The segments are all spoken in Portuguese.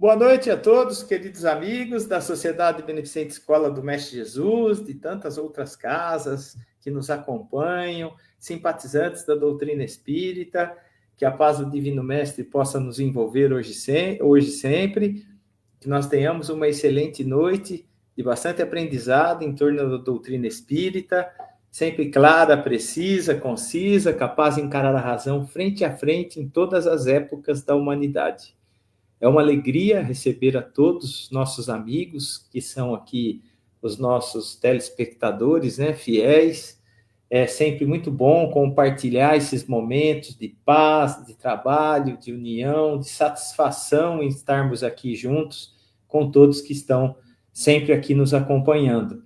Boa noite a todos, queridos amigos da Sociedade Beneficente Escola do Mestre Jesus, de tantas outras casas que nos acompanham, simpatizantes da doutrina espírita, que a paz do Divino Mestre possa nos envolver hoje sempre, que nós tenhamos uma excelente noite de bastante aprendizado em torno da doutrina espírita, sempre clara, precisa, concisa, capaz de encarar a razão frente a frente em todas as épocas da humanidade. É uma alegria receber a todos os nossos amigos, que são aqui os nossos telespectadores, né, fiéis. É sempre muito bom compartilhar esses momentos de paz, de trabalho, de união, de satisfação em estarmos aqui juntos com todos que estão sempre aqui nos acompanhando.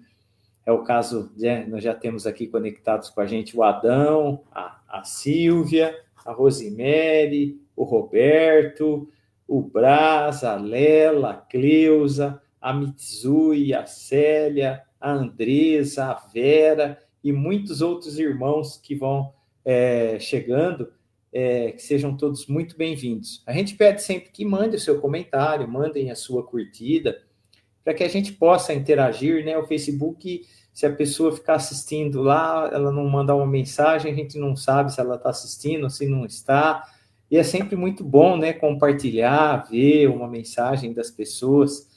É o caso, nós já temos aqui conectados com a gente o Adão, a Silvia, a Rosimere, o Roberto, o Brás, a Lela, a Cleusa, a Mitsui, a Célia, a Andresa, a Vera e muitos outros irmãos que vão chegando, que sejam todos muito bem-vindos. A gente pede sempre que mande o seu comentário, mandem a sua curtida, para que a gente possa interagir, né? O Facebook, se a pessoa ficar assistindo lá, ela não mandar uma mensagem, a gente não sabe se ela está assistindo ou se não está. E é sempre muito bom, né, compartilhar, ver uma mensagem das pessoas.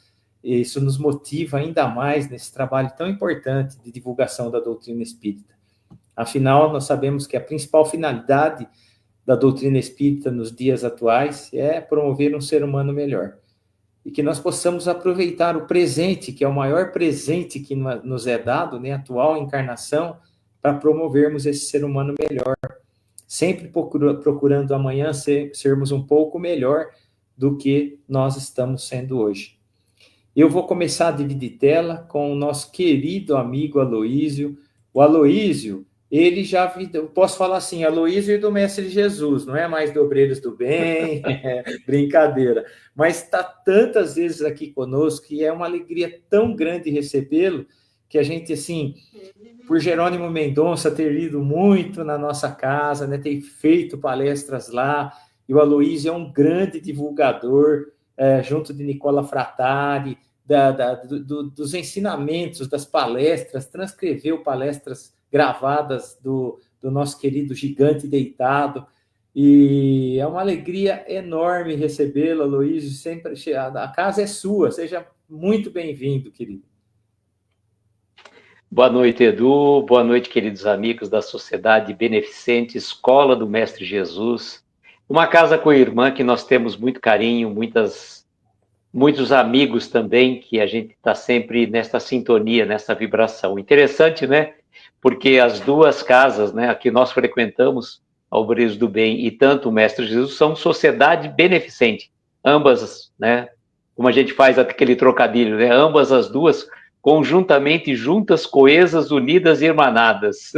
Isso nos motiva ainda mais nesse trabalho tão importante de divulgação da doutrina espírita. Afinal, nós sabemos que a principal finalidade da doutrina espírita nos dias atuais é promover um ser humano melhor. E que nós possamos aproveitar o presente, que é o maior presente que nos é dado, né, a atual encarnação, para promovermos esse ser humano melhor. Sempre procurando amanhã sermos um pouco melhor do que nós estamos sendo hoje. Eu vou começar a dividir tela com o nosso querido amigo Aloísio. O Aloísio, ele já, eu posso falar assim, Aloísio do Mestre Jesus, não é mais do Obreiros do Bem, brincadeira, mas está tantas vezes aqui conosco e é uma alegria tão grande recebê-lo, que a gente, assim, por Jerônimo Mendonça ter ido muito na nossa casa, né, ter feito palestras lá, e o Aloísio é um grande divulgador, junto de Nicola Frattari, dos ensinamentos, das palestras, transcreveu palestras gravadas do nosso querido Gigante Deitado, e é uma alegria enorme recebê-lo, Aloísio, sempre, a casa é sua, seja muito bem-vindo, querido. Boa noite, Edu. Boa noite, queridos amigos da Sociedade Beneficente Escola do Mestre Jesus. Uma casa com irmã que nós temos muito carinho, muitos amigos também, que a gente está sempre nesta sintonia, nessa vibração. Interessante, né? Porque as duas casas, né, que nós frequentamos, a Obreiros do Bem e tanto o Mestre Jesus, são sociedade beneficente. Ambas, né? Como a gente faz aquele trocadilho, né? Ambas as duas conjuntamente juntas, coesas, unidas e irmanadas.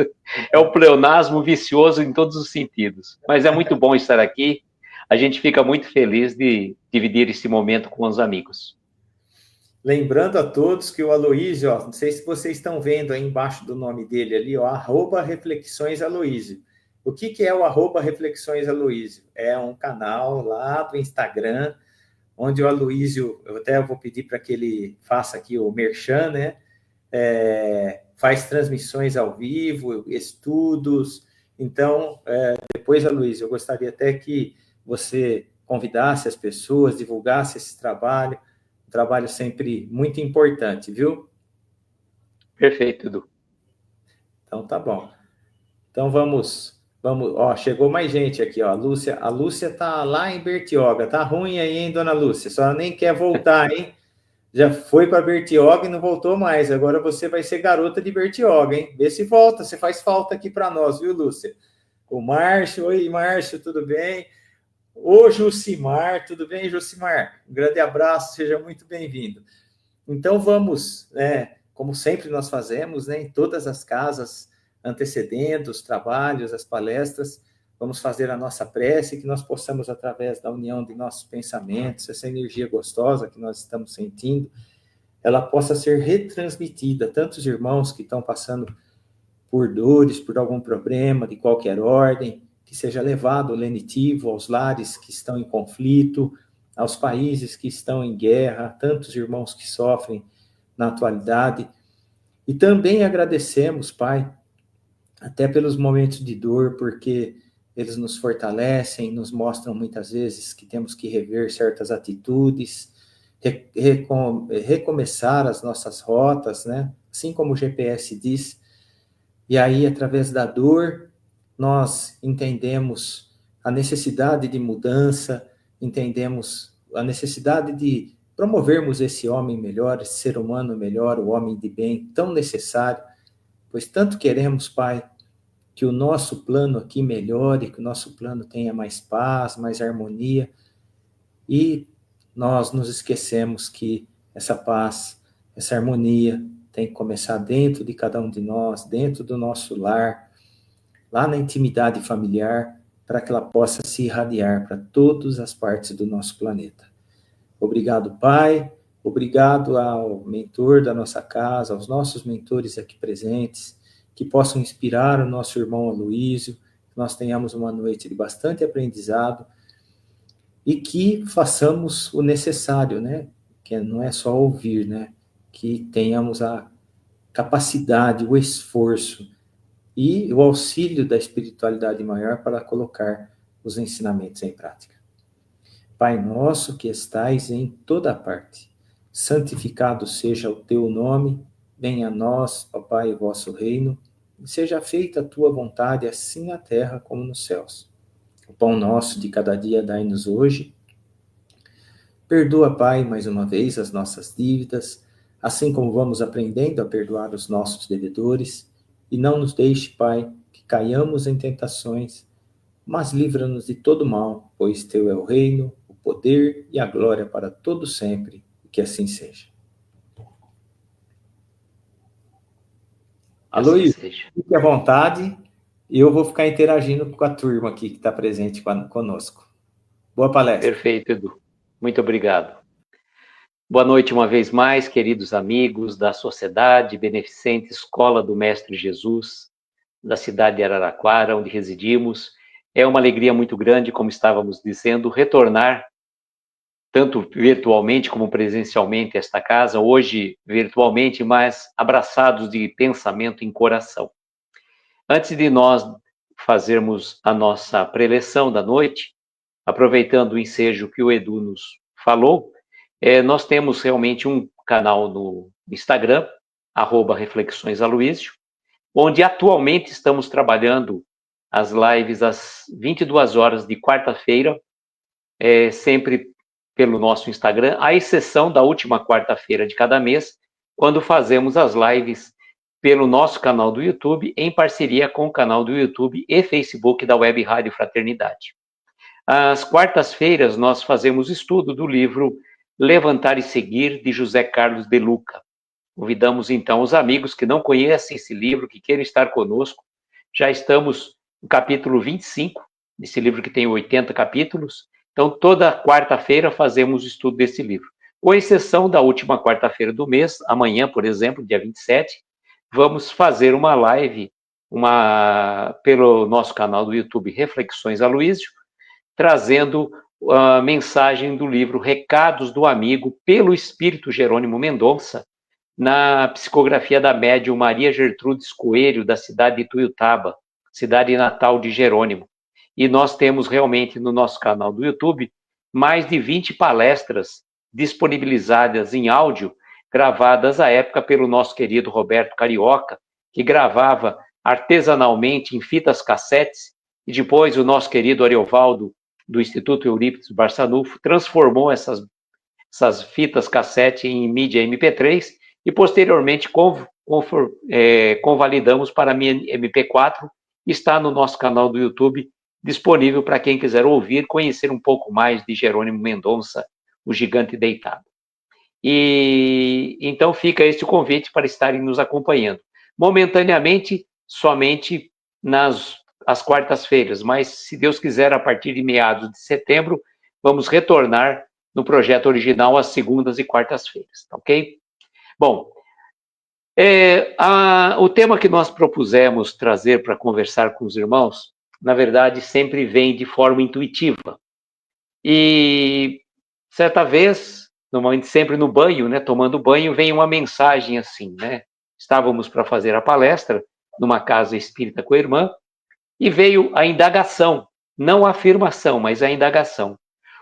É o pleonasmo vicioso em todos os sentidos. Mas é muito bom estar aqui. A gente fica muito feliz de dividir esse momento com os amigos. Lembrando a todos que o Aloísio, não sei se vocês estão vendo aí embaixo do nome dele ali, @Reflexões Aloísio. O que é o @Reflexões Aloísio? É um canal lá do Instagram, onde o Aloísio, eu até vou pedir para que ele faça aqui o merchan, né? Faz transmissões ao vivo, estudos. Então, depois, Aloísio, eu gostaria até que você convidasse as pessoas, divulgasse esse trabalho, um trabalho sempre muito importante, viu? Perfeito, Edu. Então, tá bom. Então, vamos, chegou mais gente aqui, ó. A Lúcia tá lá em Bertioga, tá ruim aí, hein, dona Lúcia? Só nem quer voltar, hein? Já foi para Bertioga e não voltou mais. Agora você vai ser garota de Bertioga, hein? Vê se volta, você faz falta aqui para nós, viu, Lúcia? O Márcio, oi, Márcio, tudo bem? Ô, Jucimar, tudo bem, Jucimar? Um grande abraço, seja muito bem-vindo. Então, vamos, como sempre nós fazemos, né, em todas as casas, antecedendo os trabalhos, as palestras, vamos fazer a nossa prece, que nós possamos, através da união de nossos pensamentos, essa energia gostosa que nós estamos sentindo, ela possa ser retransmitida a tantos irmãos que estão passando por dores, por algum problema, de qualquer ordem, que seja levado o lenitivo aos lares que estão em conflito, aos países que estão em guerra, tantos irmãos que sofrem na atualidade. E também agradecemos, Pai, até pelos momentos de dor, porque eles nos fortalecem, nos mostram muitas vezes que temos que rever certas atitudes, recomeçar as nossas rotas, né? Assim como o GPS diz. E aí, através da dor, nós entendemos a necessidade de mudança, entendemos a necessidade de promovermos esse homem melhor, esse ser humano melhor, o homem de bem, tão necessário, pois tanto queremos, Pai, que o nosso plano aqui melhore, que o nosso plano tenha mais paz, mais harmonia, e nós nos esquecemos que essa paz, essa harmonia tem que começar dentro de cada um de nós, dentro do nosso lar, lá na intimidade familiar, para que ela possa se irradiar para todas as partes do nosso planeta. Obrigado, Pai, obrigado ao mentor da nossa casa, aos nossos mentores aqui presentes, que possam inspirar o nosso irmão Aloísio, que nós tenhamos uma noite de bastante aprendizado e que façamos o necessário, né? Que não é só ouvir, né? Que tenhamos a capacidade, o esforço e o auxílio da espiritualidade maior para colocar os ensinamentos em prática. Pai nosso que estais em toda parte, santificado seja o teu nome, venha a nós, ó Pai, o vosso reino, e seja feita a tua vontade, assim na terra como nos céus. O pão nosso de cada dia dai-nos hoje. Perdoa, Pai, mais uma vez as nossas dívidas, assim como vamos aprendendo a perdoar os nossos devedores, e não nos deixe, Pai, que caiamos em tentações, mas livra-nos de todo mal, pois teu é o reino, o poder e a glória para todo sempre, e que assim seja. Aloísio, fique à vontade, e eu vou ficar interagindo com a turma aqui que está presente conosco. Boa palestra. Perfeito, Edu. Muito obrigado. Boa noite uma vez mais, queridos amigos da Sociedade Beneficente Escola do Mestre Jesus, da cidade de Araraquara, onde residimos. É uma alegria muito grande, como estávamos dizendo, retornar, tanto virtualmente como presencialmente, a esta casa, hoje virtualmente, mas abraçados de pensamento em coração. Antes de nós fazermos a nossa preleção da noite, aproveitando o ensejo que o Edu nos falou, nós temos realmente um canal no Instagram, @reflexõesaloísio, onde atualmente estamos trabalhando as lives às 22 horas de quarta-feira, sempre pelo nosso Instagram, à exceção da última quarta-feira de cada mês, quando fazemos as lives pelo nosso canal do YouTube, em parceria com o canal do YouTube e Facebook da Web Rádio Fraternidade. Às quartas-feiras, nós fazemos estudo do livro Levantar e Seguir, de José Carlos de Luca. Convidamos, então, os amigos que não conhecem esse livro, que queiram estar conosco. Já estamos no capítulo 25, desse livro que tem 80 capítulos. Então, toda quarta-feira fazemos o estudo desse livro. Com exceção da última quarta-feira do mês, amanhã, por exemplo, dia 27, vamos fazer uma live pelo nosso canal do YouTube Reflexões Aloísio, trazendo a mensagem do livro Recados do Amigo, pelo Espírito Jerônimo Mendonça, na psicografia da médium Maria Gertrudes Coelho, da cidade de Tuiutaba, cidade natal de Jerônimo. E nós temos realmente no nosso canal do YouTube mais de 20 palestras disponibilizadas em áudio, gravadas à época pelo nosso querido Roberto Carioca, que gravava artesanalmente em fitas cassetes, e depois o nosso querido Ariovaldo, do Instituto Eurípides Barçanufo, transformou essas fitas cassete em mídia MP3 e, posteriormente, convalidamos para MP4, está no nosso canal do YouTube, disponível para quem quiser ouvir, conhecer um pouco mais de Jerônimo Mendonça, o gigante deitado. E então fica este convite para estarem nos acompanhando. Momentaneamente, somente às quartas-feiras, mas se Deus quiser, a partir de meados de setembro, vamos retornar no projeto original às segundas e quartas-feiras, ok? Bom, o tema que nós propusemos trazer para conversar com os irmãos, na verdade, sempre vem de forma intuitiva. E Certa vez, normalmente sempre no banho, né, tomando banho, vem uma mensagem assim, né? Estávamos para fazer a palestra numa casa espírita com a irmã e veio a indagação, não a afirmação, mas a indagação.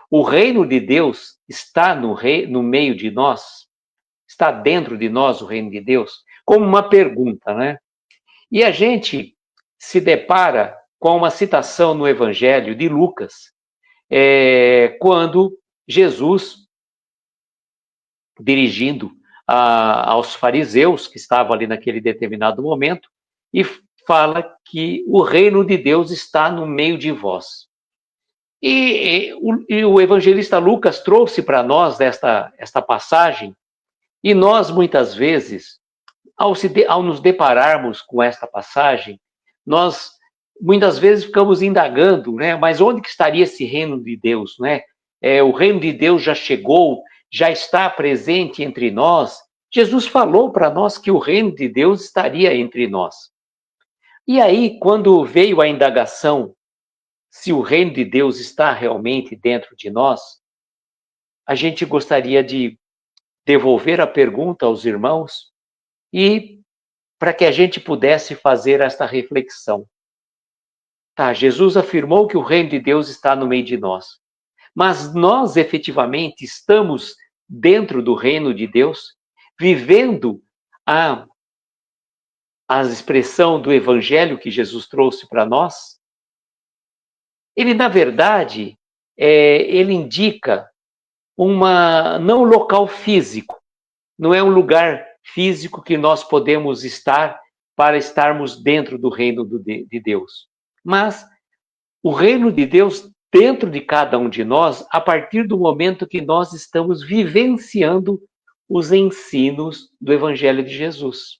O reino de Deus está no meio de nós? Está dentro de nós o reino de Deus? Como uma pergunta, né? E a gente se depara com uma citação no Evangelho de Lucas, quando Jesus, dirigindo aos fariseus que estavam ali naquele determinado momento, e fala que o reino de Deus está no meio de vós. E o evangelista Lucas trouxe para nós esta passagem, e nós muitas vezes, ao nos depararmos com esta passagem, nós muitas vezes ficamos indagando, né? Mas onde que estaria esse reino de Deus, né? O reino de Deus já chegou, já está presente entre nós. Jesus falou para nós que o reino de Deus estaria entre nós. E aí, quando veio a indagação se o reino de Deus está realmente dentro de nós, a gente gostaria de devolver a pergunta aos irmãos e para que a gente pudesse fazer esta reflexão. Tá, Jesus afirmou que o reino de Deus está no meio de nós, mas nós efetivamente estamos dentro do reino de Deus, vivendo a expressão do evangelho que Jesus trouxe para nós? Ele, na verdade, ele indica não um local físico, não é um lugar físico que nós podemos estar para estarmos dentro do reino de Deus. Mas o reino de Deus dentro de cada um de nós, a partir do momento que nós estamos vivenciando os ensinos do Evangelho de Jesus.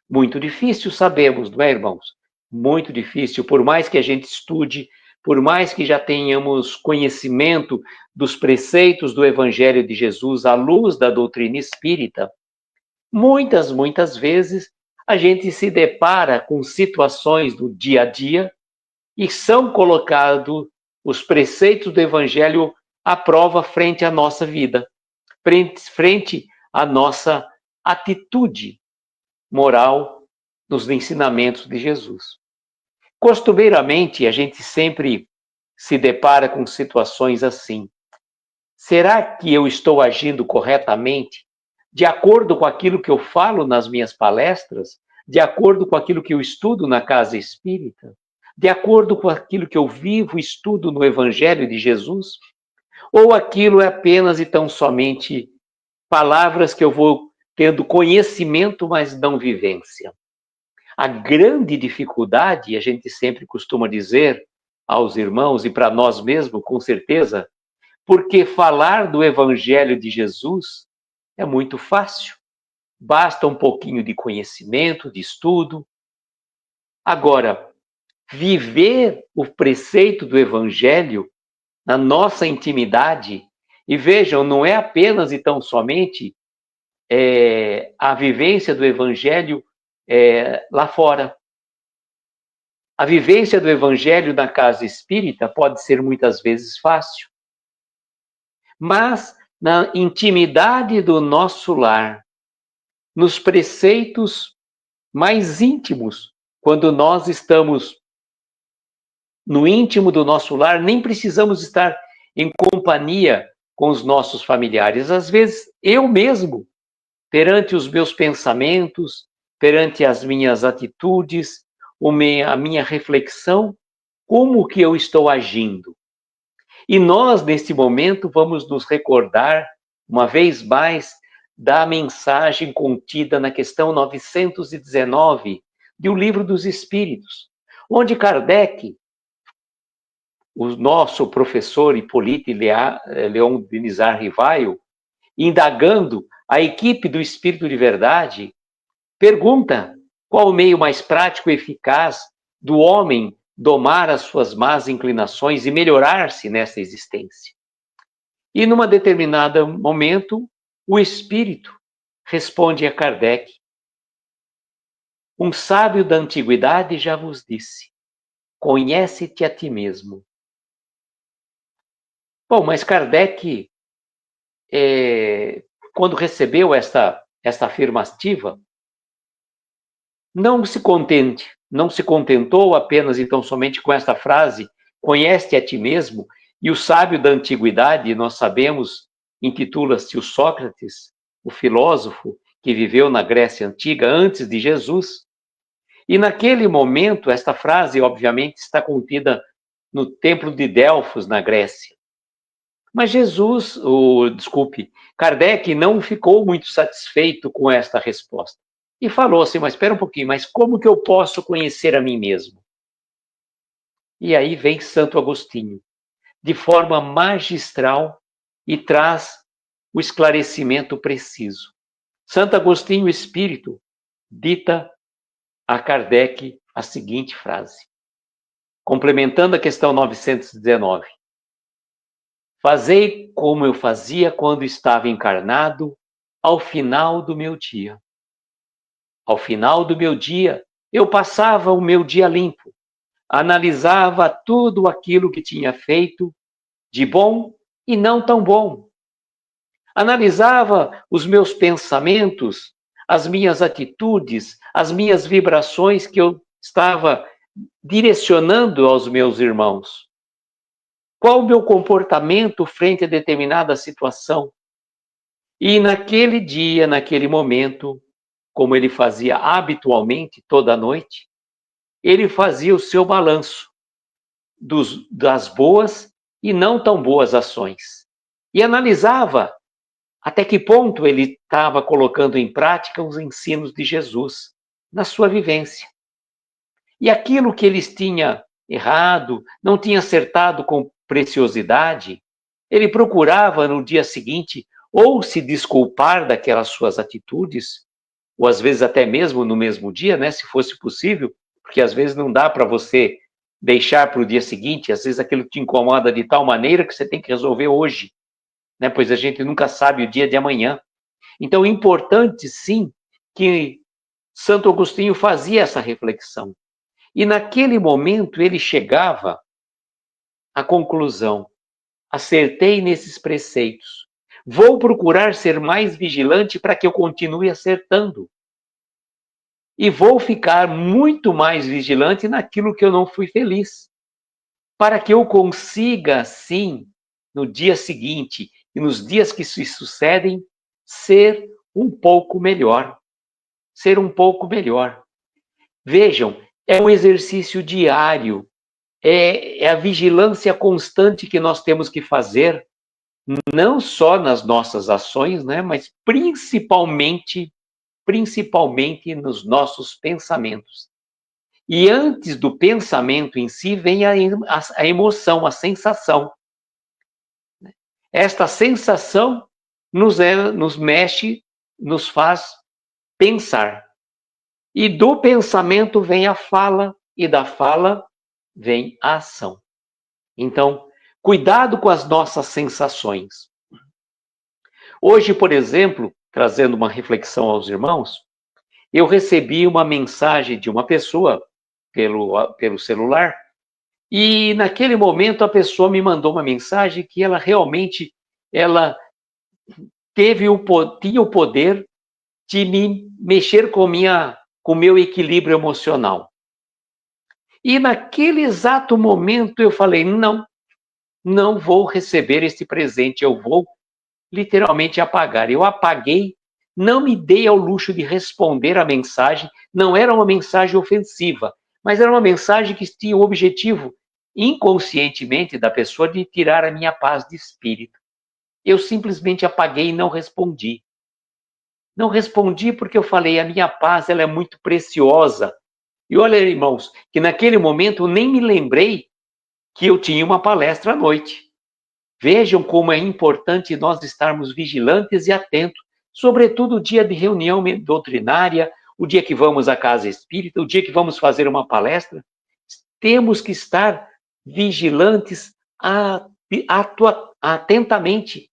Muito difícil, sabemos, não é, irmãos? Muito difícil, por mais que a gente estude, por mais que já tenhamos conhecimento dos preceitos do Evangelho de Jesus à luz da doutrina espírita, muitas vezes a gente se depara com situações do dia a dia e são colocados os preceitos do Evangelho à prova frente à nossa vida, frente à nossa atitude moral nos ensinamentos de Jesus. Costumeiramente, a gente sempre se depara com situações assim. Será que eu estou agindo corretamente, de acordo com aquilo que eu falo nas minhas palestras, de acordo com aquilo que eu estudo na casa espírita, de acordo com aquilo que eu vivo e estudo no Evangelho de Jesus? Ou aquilo é apenas e tão somente palavras que eu vou tendo conhecimento, mas não vivência? A grande dificuldade, a gente sempre costuma dizer aos irmãos e para nós mesmos, com certeza, porque falar do Evangelho de Jesus é muito fácil. Basta um pouquinho de conhecimento, de estudo. Agora, viver o preceito do Evangelho na nossa intimidade, e vejam, não é apenas e tão somente a vivência do Evangelho lá fora. A vivência do Evangelho na casa espírita pode ser muitas vezes fácil, mas na intimidade do nosso lar, nos preceitos mais íntimos, quando nós estamos no íntimo do nosso lar, nem precisamos estar em companhia com os nossos familiares. Às vezes, eu mesmo, perante os meus pensamentos, perante as minhas atitudes, a minha reflexão, como que eu estou agindo? E nós, neste momento, vamos nos recordar, uma vez mais, da mensagem contida na questão 919 do Livro dos Espíritos, onde Kardec, o nosso professor Hippolyte Léon Denisard Rivaio, indagando a equipe do Espírito de Verdade, pergunta qual o meio mais prático e eficaz do homem domar as suas más inclinações e melhorar-se nesta existência. E numa determinada momento, o Espírito responde a Kardec: um sábio da antiguidade já vos disse, conhece-te a ti mesmo. Bom, mas Kardec quando recebeu esta afirmativa, não se contentou apenas então somente com esta frase, conhece a ti mesmo, e o sábio da antiguidade, nós sabemos, intitula-se o Sócrates, o filósofo que viveu na Grécia Antiga antes de Jesus. E naquele momento, esta frase, obviamente, está contida no Templo de Delfos, na Grécia. Mas Kardec não ficou muito satisfeito com esta resposta. E falou assim, mas espera um pouquinho, mas como que eu posso conhecer a mim mesmo? E aí vem Santo Agostinho, de forma magistral, e traz o esclarecimento preciso. Santo Agostinho, Espírito, dita a Kardec a seguinte frase, complementando a questão 919. Fazei como eu fazia quando estava encarnado ao final do meu dia. Ao final do meu dia, eu passava o meu dia limpo, analisava tudo aquilo que tinha feito de bom e não tão bom. Analisava os meus pensamentos, as minhas atitudes, as minhas vibrações que eu estava direcionando aos meus irmãos. Qual o meu comportamento frente a determinada situação? E naquele dia, naquele momento, como ele fazia habitualmente toda noite, ele fazia o seu balanço das boas e não tão boas ações. E analisava até que ponto ele estava colocando em prática os ensinos de Jesus na sua vivência. E aquilo que eles tinham errado, não tinha acertado com preciosidade, ele procurava no dia seguinte ou se desculpar daquelas suas atitudes, ou às vezes até mesmo no mesmo dia, né, se fosse possível, porque às vezes não dá para você deixar para o dia seguinte, às vezes aquilo te incomoda de tal maneira que você tem que resolver hoje, né, pois a gente nunca sabe o dia de amanhã. Então é importante, sim, que Santo Agostinho fazia essa reflexão. E naquele momento ele chegava à conclusão, acertei nesses preceitos, vou procurar ser mais vigilante para que eu continue acertando. E vou ficar muito mais vigilante naquilo que eu não fui feliz, para que eu consiga, sim, no dia seguinte e nos dias que se sucedem, ser um pouco melhor. Ser um pouco melhor. Vejam, é um exercício diário, é a vigilância constante que nós temos que fazer, não só nas nossas ações, né, mas principalmente nos nossos pensamentos. E antes do pensamento em si vem a emoção, a sensação. Esta sensação nos mexe, nos faz pensar. E do pensamento vem a fala, e da fala vem a ação. Então, cuidado com as nossas sensações. Hoje, por exemplo, trazendo uma reflexão aos irmãos, eu recebi uma mensagem de uma pessoa pelo celular, e naquele momento a pessoa me mandou uma mensagem que ela realmente tinha o poder de me mexer com o meu equilíbrio emocional. E naquele exato momento eu falei, não vou receber esse presente, eu vou literalmente apagar. Eu apaguei, não me dei ao luxo de responder a mensagem, não era uma mensagem ofensiva, mas era uma mensagem que tinha o objetivo, inconscientemente, da pessoa de tirar a minha paz de espírito. Eu simplesmente apaguei e não respondi. Não respondi porque eu falei, a minha paz ela é muito preciosa. E olha, irmãos, que naquele momento eu nem me lembrei que eu tinha uma palestra à noite. Vejam como é importante nós estarmos vigilantes e atentos, sobretudo o dia de reunião doutrinária, o dia que vamos à casa espírita, o dia que vamos fazer uma palestra. Temos que estar vigilantes atentamente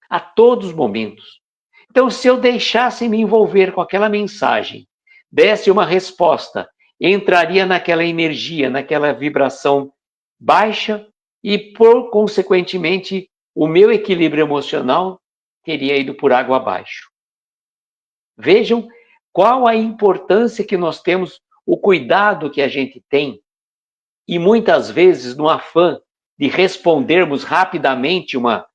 a todos os momentos. Então, se eu deixasse me envolver com aquela mensagem, desse uma resposta, entraria naquela energia, naquela vibração baixa e, consequentemente, o meu equilíbrio emocional teria ido por água abaixo. Vejam qual a importância que nós temos, o cuidado que a gente tem, e muitas vezes no afã de respondermos rapidamente uma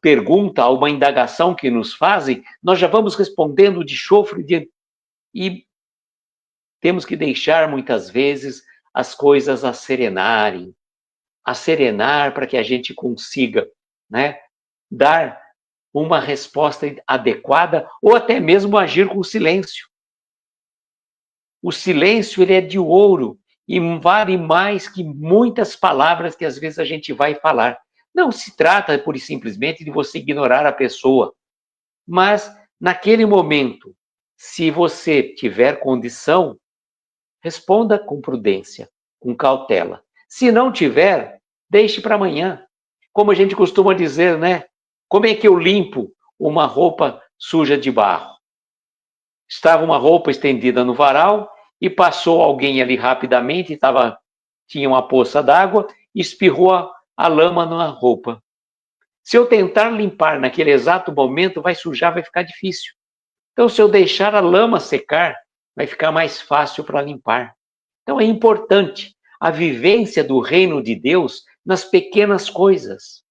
pergunta, uma indagação que nos fazem, nós já vamos respondendo de chofre e temos que deixar muitas vezes as coisas acerenar para que a gente consiga, né, dar uma resposta adequada ou até mesmo agir com silêncio. O silêncio, ele é de ouro e vale mais que muitas palavras que às vezes a gente vai falar. Não se trata, pura e simplesmente, de você ignorar a pessoa, mas naquele momento, se você tiver condição, responda com prudência, com cautela. Se não tiver, deixe para amanhã. Como a gente costuma dizer, né? Como é que eu limpo uma roupa suja de barro? Estava uma roupa estendida no varal e passou alguém ali rapidamente, tinha uma poça d'água, e espirrou a lama na roupa. Se eu tentar limpar naquele exato momento, vai sujar, vai ficar difícil. Então, se eu deixar a lama secar, vai ficar mais fácil para limpar. Então, é importante a vivência do reino de Deus nas pequenas coisas.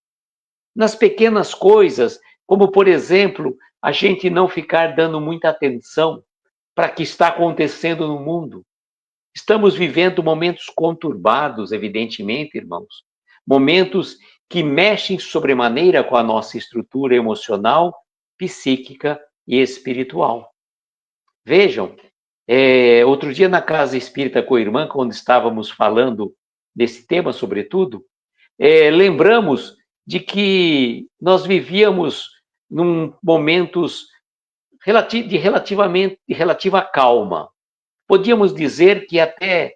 Nas pequenas coisas, como, por exemplo, a gente não ficar dando muita atenção para o que está acontecendo no mundo. Estamos vivendo momentos conturbados, evidentemente, irmãos. Momentos que mexem sobremaneira com a nossa estrutura emocional, psíquica e espiritual. Vejam, outro dia na Casa Espírita com a irmã, quando estávamos falando desse tema, sobretudo, lembramos de que nós vivíamos num momentos de relativa calma. Podíamos dizer que até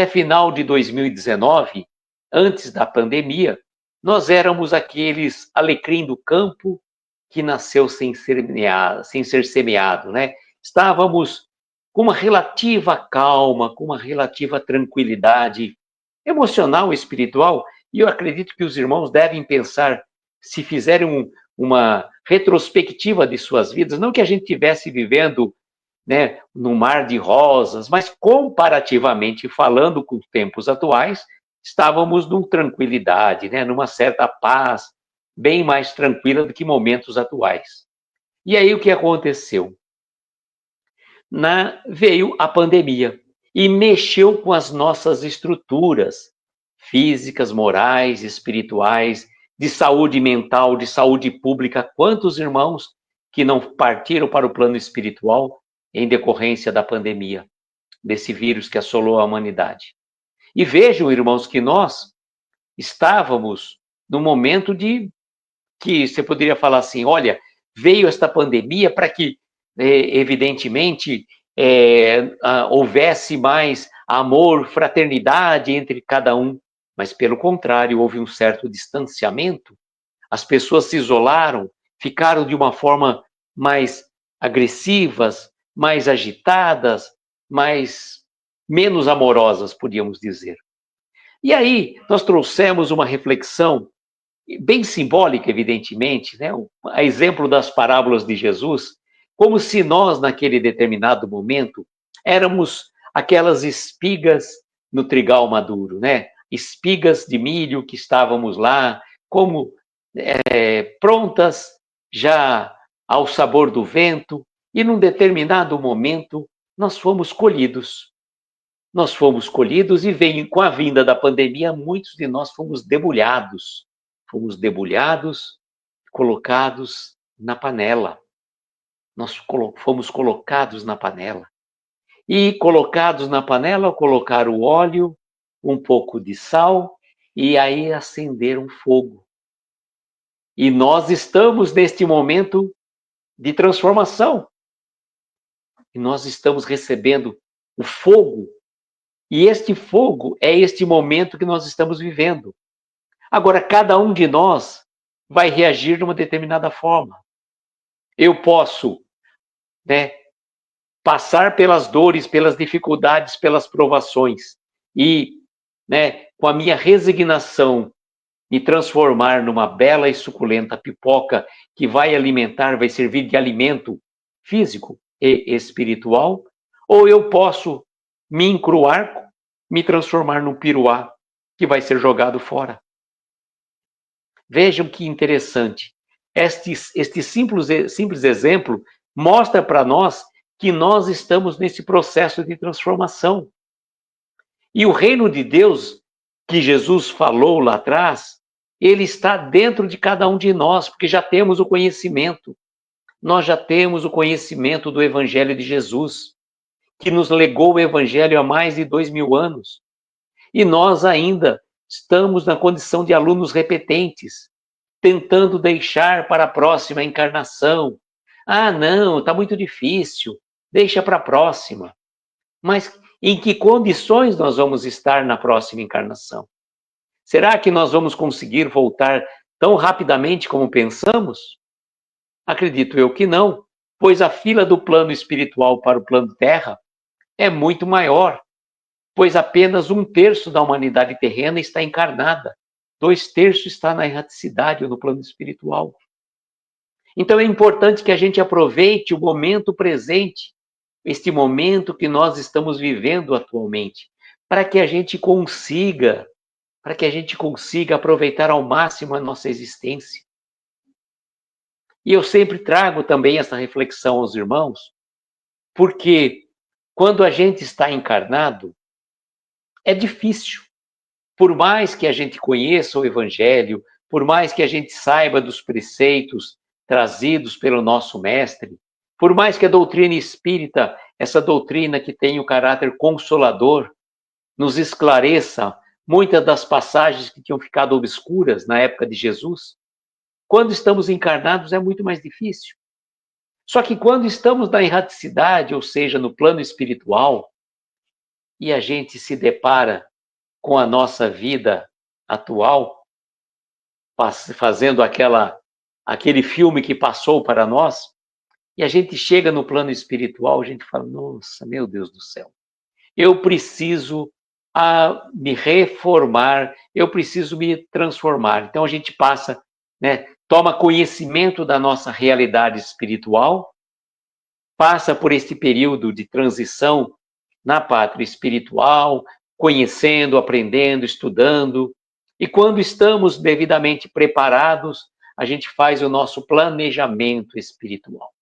final de 2019, antes da pandemia, nós éramos aqueles alecrim do campo que nasceu sem ser semeado, né? Estávamos com uma relativa calma, com uma relativa tranquilidade emocional e espiritual, e eu acredito que os irmãos devem pensar, se fizerem uma retrospectiva de suas vidas, não que a gente estivesse vivendo, né, no mar de rosas, mas comparativamente falando com os tempos atuais, estávamos numa tranquilidade, né, numa certa paz, bem mais tranquila do que momentos atuais. E aí o que aconteceu? Veio a pandemia e mexeu com as nossas estruturas físicas, morais, espirituais, de saúde mental, de saúde pública. Quantos irmãos que não partiram para o plano espiritual em decorrência da pandemia, desse vírus que assolou a humanidade? E vejam, irmãos, que nós estávamos num momento que você poderia falar assim, olha, veio esta pandemia para que, evidentemente, houvesse mais amor, fraternidade entre cada um, mas pelo contrário, houve um certo distanciamento, as pessoas se isolaram, ficaram de uma forma mais agressivas, mais agitadas, menos amorosas, podíamos dizer. E aí, nós trouxemos uma reflexão bem simbólica, evidentemente, né? A exemplo das parábolas de Jesus, como se nós, naquele determinado momento, éramos aquelas espigas no trigal maduro, né? Espigas de milho que estávamos lá, como prontas já ao sabor do vento, e num determinado momento nós fomos colhidos. Nós fomos colhidos e com a vinda da pandemia, muitos de nós fomos debulhados. Fomos debulhados, colocados na panela. Nós fomos colocados na panela. E colocados na panela, colocaram o óleo, um pouco de sal, e aí acenderam fogo. E nós estamos neste momento de transformação. E nós estamos recebendo o fogo. E este fogo é este momento que nós estamos vivendo. Agora, cada um de nós vai reagir de uma determinada forma. Eu posso, né, passar pelas dores, pelas dificuldades, pelas provações e, né, com a minha resignação, me transformar numa bela e suculenta pipoca que vai alimentar, vai servir de alimento físico e espiritual, ou eu posso me encruar, me transformar num piruá que vai ser jogado fora. Vejam que interessante. Este simples exemplo mostra para nós que nós estamos nesse processo de transformação. E o reino de Deus, que Jesus falou lá atrás, ele está dentro de cada um de nós, porque já temos o conhecimento. Nós já temos o conhecimento do Evangelho de Jesus, que nos legou o Evangelho há mais de 2000 anos. E nós ainda estamos na condição de alunos repetentes, tentando deixar para a próxima encarnação. Ah, não, está muito difícil, deixa para a próxima. Mas em que condições nós vamos estar na próxima encarnação? Será que nós vamos conseguir voltar tão rapidamente como pensamos? Acredito eu que não, pois a fila do plano espiritual para o plano terra é muito maior, pois apenas 1/3 da humanidade terrena está encarnada, 2/3 está na erraticidade ou no plano espiritual. Então é importante que a gente aproveite o momento presente, este momento que nós estamos vivendo atualmente, para que a gente consiga aproveitar ao máximo a nossa existência. E eu sempre trago também essa reflexão aos irmãos, porque quando a gente está encarnado, é difícil. Por mais que a gente conheça o Evangelho, por mais que a gente saiba dos preceitos trazidos pelo nosso mestre, por mais que a doutrina espírita, essa doutrina que tem o caráter consolador, nos esclareça muitas das passagens que tinham ficado obscuras na época de Jesus, quando estamos encarnados é muito mais difícil. Só que quando estamos na erraticidade, ou seja, no plano espiritual, e a gente se depara com a nossa vida atual, fazendo aquele filme que passou para nós, e a gente chega no plano espiritual, a gente fala, nossa, meu Deus do céu, eu preciso me reformar, eu preciso me transformar. Então a gente passa, toma conhecimento da nossa realidade espiritual, passa por este período de transição na pátria espiritual, conhecendo, aprendendo, estudando, e quando estamos devidamente preparados, a gente faz o nosso planejamento espiritual.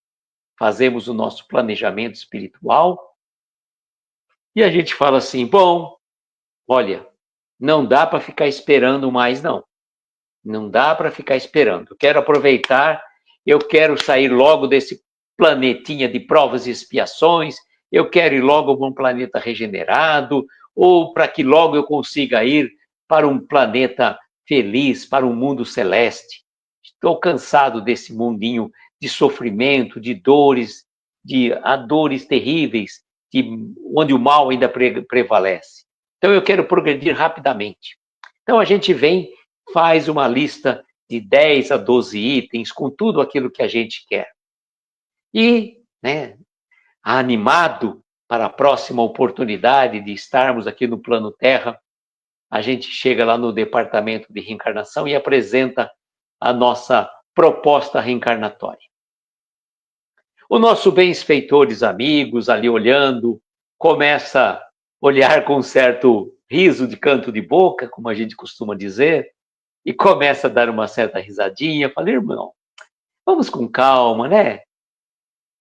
Fazemos o nosso planejamento espiritual e a gente fala assim, bom, olha, não dá para ficar esperando mais, não. Não dá para ficar esperando. Eu quero aproveitar, eu quero sair logo desse planetinha de provas e expiações, eu quero ir logo para um planeta regenerado, ou para que logo eu consiga ir para um planeta feliz, para um mundo celeste. Estou cansado desse mundinho de sofrimento, de dores, de dores terríveis, onde o mal ainda prevalece. Então eu quero progredir rapidamente. Então a gente vem, faz uma lista de 10 a 12 itens com tudo aquilo que a gente quer. E, animado para a próxima oportunidade de estarmos aqui no plano Terra, a gente chega lá no departamento de reencarnação e apresenta a nossa proposta reencarnatória. O nosso benfeitores amigos ali olhando, começa a olhar com um certo riso de canto de boca, como a gente costuma dizer, e começa a dar uma certa risadinha. Fala, irmão, vamos com calma, né?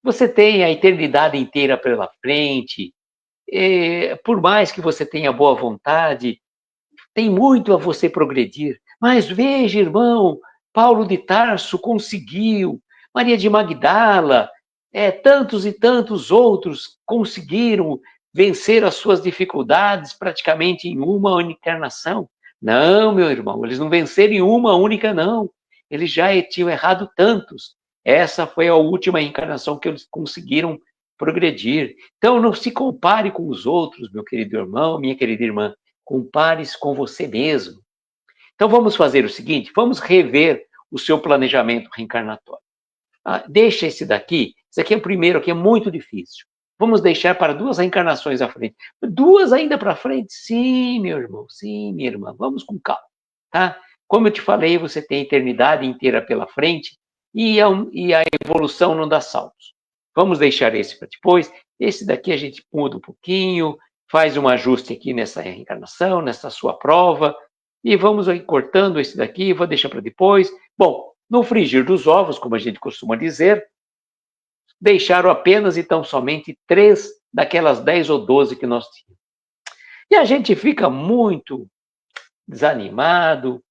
Você tem a eternidade inteira pela frente, por mais que você tenha boa vontade, tem muito a você progredir. Mas veja, irmão, Paulo de Tarso conseguiu, Maria de Magdala, tantos e tantos outros conseguiram vencer as suas dificuldades praticamente em uma única encarnação. Não, meu irmão, eles não venceram em uma única, não. Eles já tinham errado tantos. Essa foi a última encarnação que eles conseguiram progredir. Então, não se compare com os outros, meu querido irmão, minha querida irmã. Compare-se com você mesmo. Então, vamos fazer o seguinte, vamos rever o seu planejamento reencarnatório. Deixa esse aqui é o primeiro, que é muito difícil. Vamos deixar para 2 reencarnações à frente. 2 ainda para frente? Sim, meu irmão, sim, minha irmã, vamos com calma, tá? Como eu te falei, você tem a eternidade inteira pela frente e a evolução não dá saltos. Vamos deixar esse para depois. Esse daqui a gente muda um pouquinho, faz um ajuste aqui nessa reencarnação, nessa sua prova, e vamos aí cortando esse daqui, vou deixar para depois. Bom, no frigir dos ovos, como a gente costuma dizer, deixaram apenas e tão somente 3 daquelas 10 ou 12 que nós tínhamos. E a gente fica muito desanimado.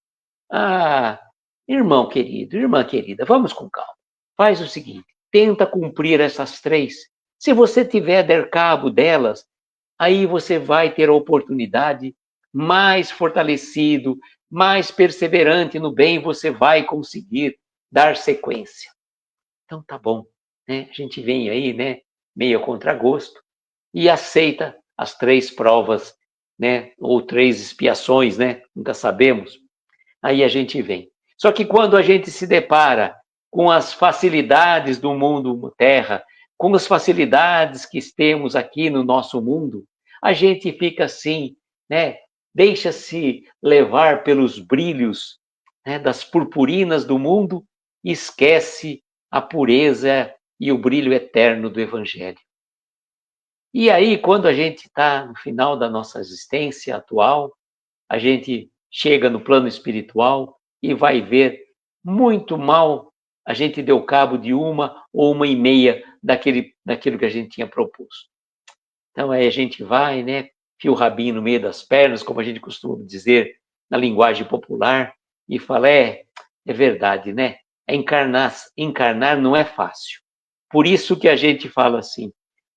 Ah, irmão querido, irmã querida, vamos com calma. Faz o seguinte, tenta cumprir essas 3. Se você tiver der cabo delas, aí você vai ter a oportunidade, mais fortalecido, mais perseverante no bem, você vai conseguir dar sequência. Então tá bom, né? A gente vem aí, né, meio a contragosto e aceita as 3 provas, né, ou 3 expiações, né? Nunca sabemos. Aí a gente vem. Só que quando a gente se depara com as facilidades do mundo terra, com as facilidades que temos aqui no nosso mundo, a gente fica assim, né? Deixa-se levar pelos brilhos, né, das purpurinas do mundo e esquece a pureza e o brilho eterno do Evangelho. E aí, quando a gente está no final da nossa existência atual, a gente chega no plano espiritual e vai ver muito mal a gente deu cabo de 1 ou 1,5 daquilo que a gente tinha proposto. Então aí a gente vai, né, fia o rabinho no meio das pernas, como a gente costuma dizer na linguagem popular, e fala, é verdade, né? Encarnar não é fácil. Por isso que a gente fala assim,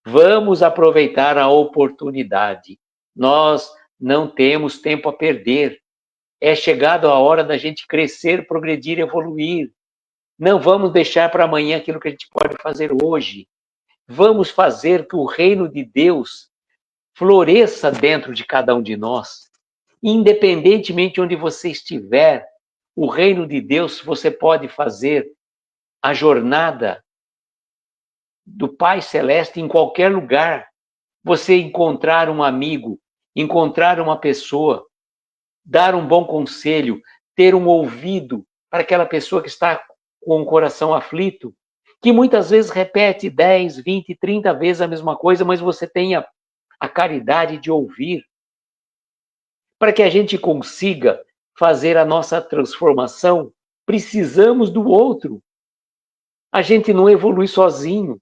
vamos aproveitar a oportunidade. Nós não temos tempo a perder. É chegado a hora da gente crescer, progredir, evoluir. Não vamos deixar para amanhã aquilo que a gente pode fazer hoje. Vamos fazer que o reino de Deus floresça dentro de cada um de nós. Independentemente de onde você estiver, o reino de Deus, você pode fazer a jornada do Pai Celeste em qualquer lugar. Você encontrar um amigo, encontrar uma pessoa, dar um bom conselho, ter um ouvido para aquela pessoa que está com o coração aflito, que muitas vezes repete 10, 20, 30 vezes a mesma coisa, mas você tenha a caridade de ouvir, para que a gente consiga fazer a nossa transformação, precisamos do outro. A gente não evolui sozinho.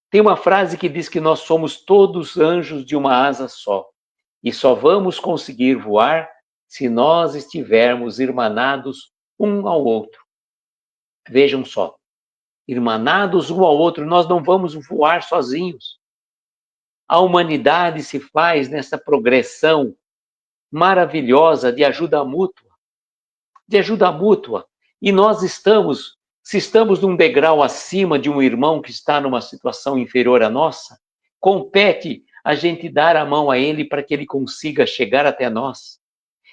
Tem uma frase que diz que nós somos todos anjos de uma asa só. E só vamos conseguir voar se nós estivermos irmanados um ao outro. Vejam só, irmanados um ao outro, nós não vamos voar sozinhos. A humanidade se faz nessa progressão maravilhosa de ajuda mútua. E nós se estamos num degrau acima de um irmão que está numa situação inferior à nossa, compete a gente dar a mão a ele para que ele consiga chegar até nós.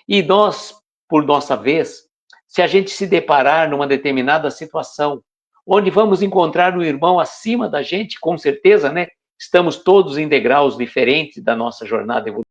E nós, por nossa vez, se a gente se deparar numa determinada situação, onde vamos encontrar um irmão acima da gente, com certeza, né? Estamos todos em degraus diferentes da nossa jornada evolutiva.